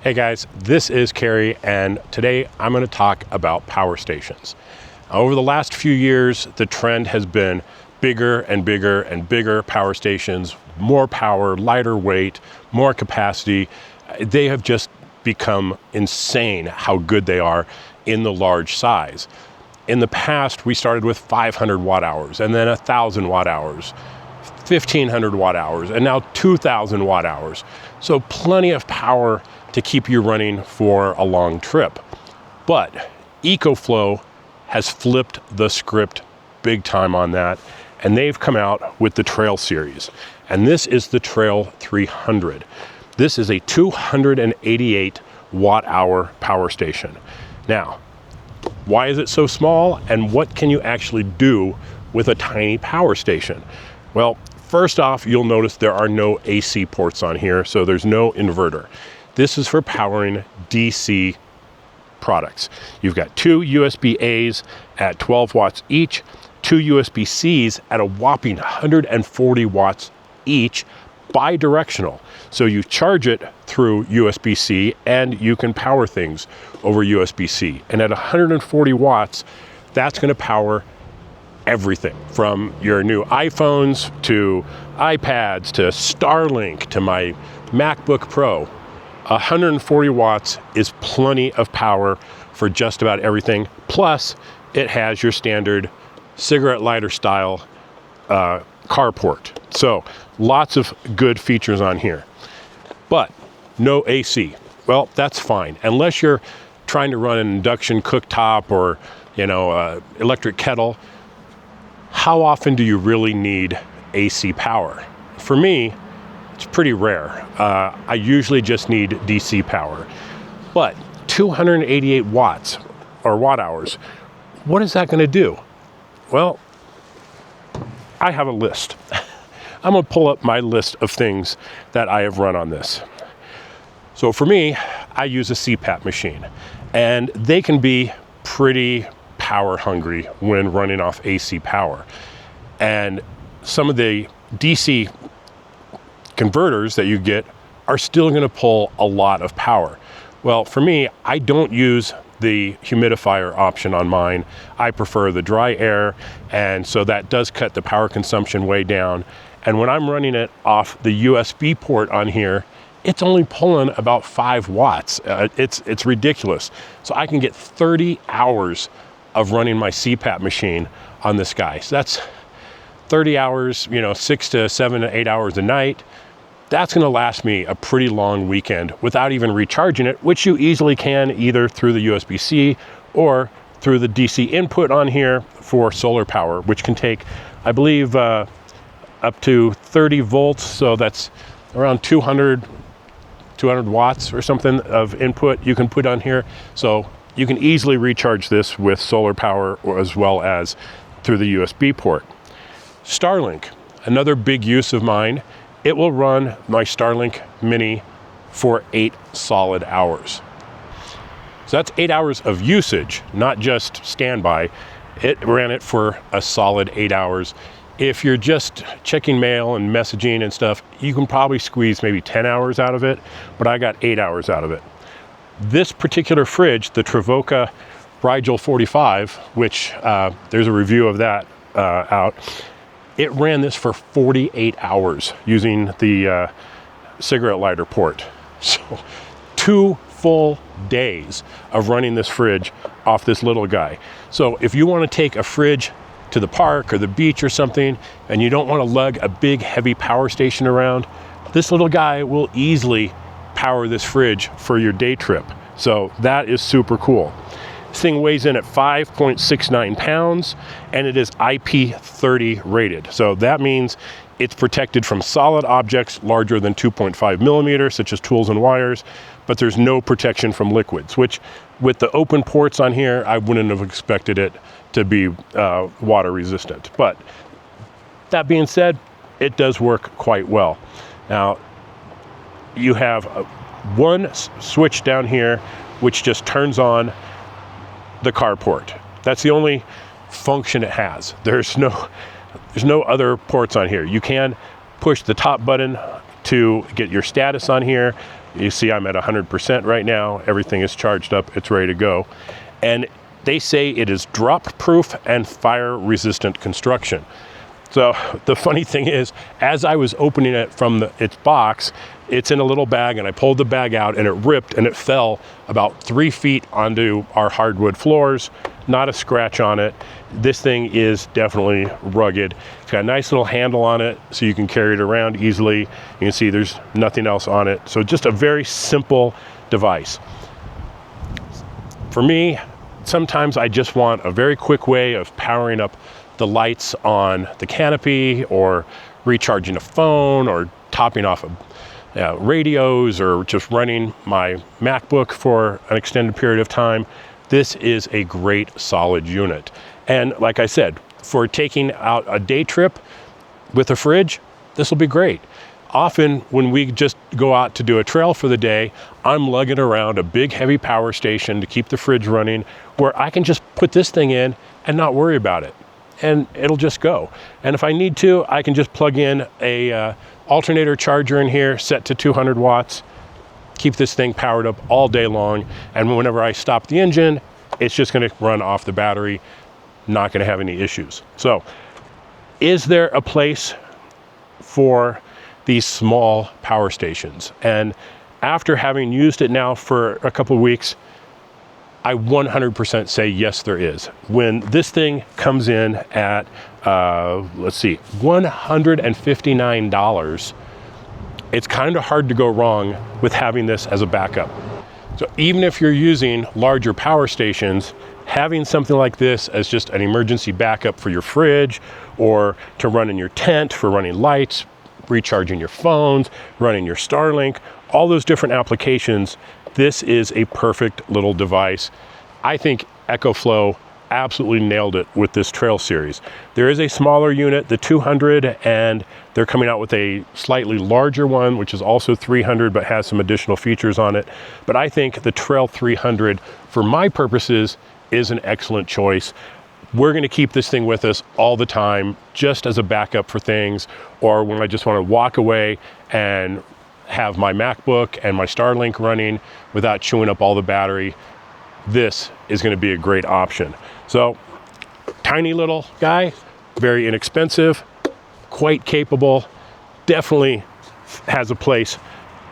Hey guys, this is Kerry, and today I'm going to talk about power stations. Over the last few years, the trend has been bigger and bigger and bigger power stations, more power, lighter weight, more capacity. They have just become insane how good they are in the large size. In the past, we started with 500 watt hours and then 1,000 watt hours, 1,500 watt hours, and now 2,000 watt hours. So plenty of power to keep you running for a long trip. But EcoFlow has flipped the script big time on that, and they've come out with the Trail series. And this is the Trail 300. This is a 288 watt hour power station. Now, why is it so small, and what can you actually do with a tiny power station? Well, first off, you'll notice there are no AC ports on here, so there's no inverter. This is for powering DC products. You've got two USB-A's at 12 watts each, two USB-C's at a whopping 140 watts each, bi-directional. So you charge it through USB-C and you can power things over USB-C. And at 140 watts, that's going to power everything from your new iPhones to iPads to Starlink to my MacBook Pro. 140 watts is plenty of power for just about everything. Plus, it has your standard cigarette lighter style carport. So lots of good features on here, but no AC. Well, that's fine. Unless you're trying to run an induction cooktop or, electric kettle. How often do you really need AC power? For me, it's pretty rare. I usually just need DC power. But 288 watts or watt hours, what is that going to do? Well, I have a list. I'm going to pull up my list of things that I have run on this. So for me, I use a CPAP machine, and they can be pretty power hungry when running off AC power. And some of the DC converters that you get are still going to pull a lot of power. Well, for me, I don't use the humidifier option on mine. I prefer the dry air, and so that does cut the power consumption way down. And when I'm running it off the USB port on here, it's only pulling about 5 watts. It's ridiculous. So I can get 30 hours of running my CPAP machine on this guy. So that's 30 hours, 6 to 7 to 8 hours a night. That's going to last me a pretty long weekend without even recharging it, which you easily can either through the USB-C or through the DC input on here for solar power, which can take, I believe, up to 30 volts. So that's around 200 watts or something of input you can put on here. So you can easily recharge this with solar power as well as through the USB port. Starlink, another big use of mine. It will run my Starlink Mini for 8 solid hours. So that's 8 hours of usage, not just standby. It ran it for a solid 8 hours. If you're just checking mail and messaging and stuff, you can probably squeeze maybe 10 hours out of it, but I got 8 hours out of it. This particular fridge, the Travoeco Rigel 45, which there's a review of that out, it ran this for 48 hours using the cigarette lighter port. So 2 full days of running this fridge off this little guy. So if you want to take a fridge to the park or the beach or something, and you don't want to lug a big heavy power station around, this little guy will easily power this fridge for your day trip. So that is super cool. This thing weighs in at 5.69 pounds, and it is IP30 rated. So that means it's protected from solid objects larger than 2.5 millimeters, such as tools and wires, but there's no protection from liquids, which with the open ports on here, I wouldn't have expected it to be water resistant. But that being said, it does work quite well. Now, you have one switch down here, which just turns on the carport. That's the only function it has. There's no other ports on here. You can push the top button to get your status on here. You see I'm at 100% right now. Everything is charged up, it's ready to go. And they say it is drop proof and fire resistant construction. So the funny thing is, as I was opening it from its box, it's in a little bag, and I pulled the bag out and it ripped and it fell about 3 feet onto our hardwood floors. Not a scratch on it. This thing is definitely rugged. It's got a nice little handle on it so you can carry it around easily. You can see there's nothing else on it. So just a very simple device. For me, sometimes I just want a very quick way of powering up the lights on the canopy, or recharging a phone, or topping off of radios, or just running my MacBook for an extended period of time. This is a great solid unit. And like I said, for taking out a day trip with a fridge, this will be great. Often when we just go out to do a trail for the day, I'm lugging around a big heavy power station to keep the fridge running, where I can just put this thing in and not worry about it. And it'll just go. And if I need to, I can just plug in a alternator charger in here, set to 200 watts, keep this thing powered up all day long. And whenever I stop the engine, it's just gonna run off the battery, not gonna have any issues. So, is there a place for these small power stations? And after having used it now for a couple of weeks, I 100% say yes, there is. When this thing comes in at, let's see, $159, it's kind of hard to go wrong with having this as a backup. So even if you're using larger power stations, having something like this as just an emergency backup for your fridge, or to run in your tent for running lights, recharging your phones, running your Starlink, all those different applications, this is a perfect little device. I think EcoFlow absolutely nailed it with this trail series. There is a smaller unit, the 200, and they're coming out with a slightly larger one, which is also 300, but has some additional features on it. But I think the Trail 300, for my purposes, is an excellent choice. We're gonna keep this thing with us all the time, just as a backup for things, or when I just wanna walk away and have my MacBook and my Starlink running without chewing up all the battery. This is going to be a great option. So, tiny little guy, very inexpensive, quite capable, definitely has a place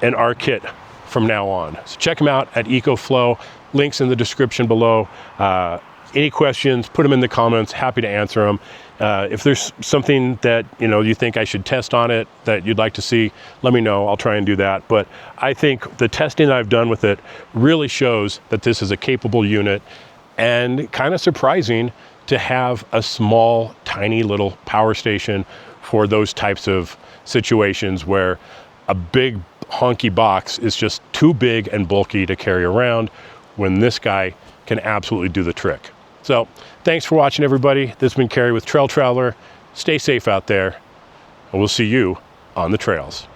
in our kit from now on. So check them out at EcoFlow, links in the description below. Any questions, put them in the comments, happy to answer them. If there's something that you think I should test on it that you'd like to see, let me know. I'll try and do that. But I think the testing I've done with it really shows that this is a capable unit, and kind of surprising to have a small, tiny little power station for those types of situations where a big honky box is just too big and bulky to carry around, when this guy can absolutely do the trick. So thanks for watching, everybody. This has been Kerry with Trail Traveler. Stay safe out there, and we'll see you on the trails.